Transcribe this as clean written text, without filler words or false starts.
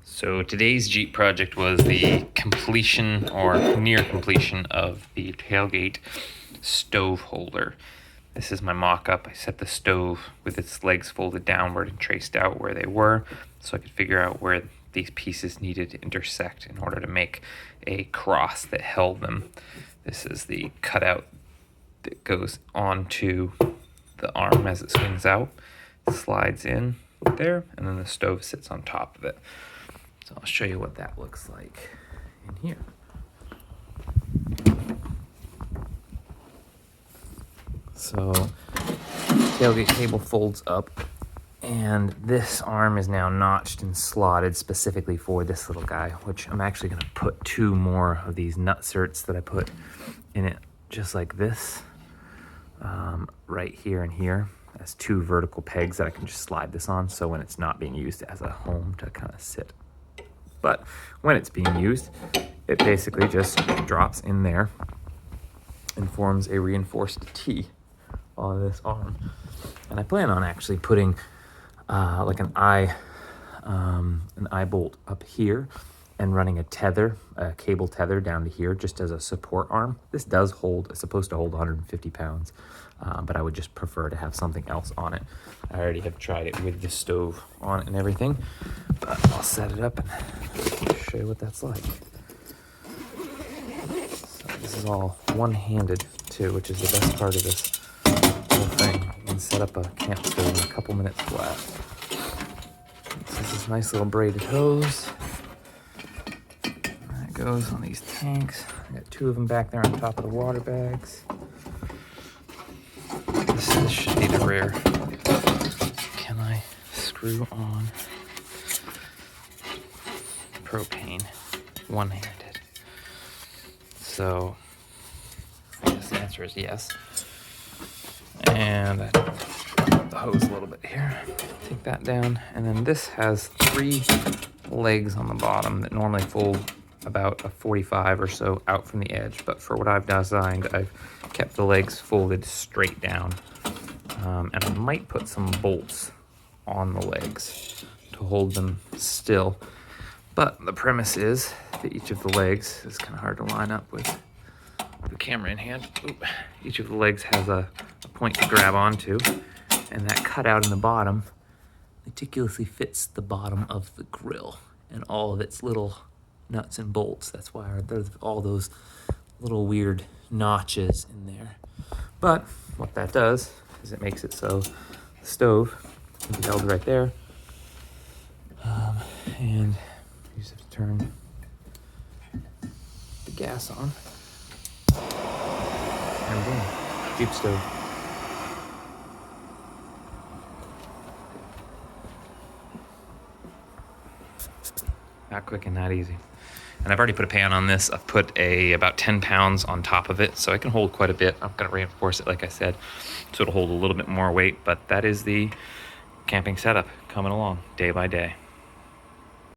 So today's Jeep project was the completion or near completion of the tailgate stove holder. This is my mock-up. I set the stove with its legs folded downward and traced out where they were so I could figure out where these pieces needed to intersect in order to make a cross that held them. This is the cutout that goes onto the arm as it swings out, slides in there, and then the stove sits on top of it. So I'll show you what that looks like in here. So tailgate cable folds up, and this arm is now notched and slotted specifically for this little guy, which I'm actually going to put two more of these nutserts that I put in it just like this, right here and here. As two vertical pegs that I can just slide this on, so when it's not being used as a home to kind of sit. But when it's being used, it basically just drops in there and forms a reinforced T on this arm. And I plan on actually putting like an eye bolt up here and running a cable tether down to here just as a support arm. This does hold, it's supposed to hold 150 pounds, but I would just prefer to have something else on it. I already have tried it with the stove on it and everything, but I'll set it up and show you what that's like. So this is all one-handed too, which is the best part of this whole thing. You can set up a camp stove in a couple minutes flat. This is this nice little braided hose. That goes on these tanks. I got two of them back there on top of the water bags. This should be the rear. Can I screw on propane one-handed? So I guess the answer is yes. And I drop the hose a little bit here. Take that down. And then this has three legs on the bottom that normally fold about a 45 or so out from the edge. But for what I've designed, I've kept the legs folded straight down. And I might put some bolts on the legs to hold them still. But the premise is that each of the legs is kind of hard to line up with the camera in hand. Oop. Each of the legs has a point to grab onto, and that cutout in the bottom meticulously fits the bottom of the grill and all of its little nuts and bolts. That's why there's all those little weird notches in there. But what that does is it makes it so the stove can be held right there, and you just have to turn the gas on, and boom, Jeep stove. Not quick and not easy. And I've already put a pan on this. I've put about 10 pounds on top of it, so I can hold quite a bit. I'm going to reinforce it, like I said, so it'll hold a little bit more weight. But that is the camping setup coming along day by day.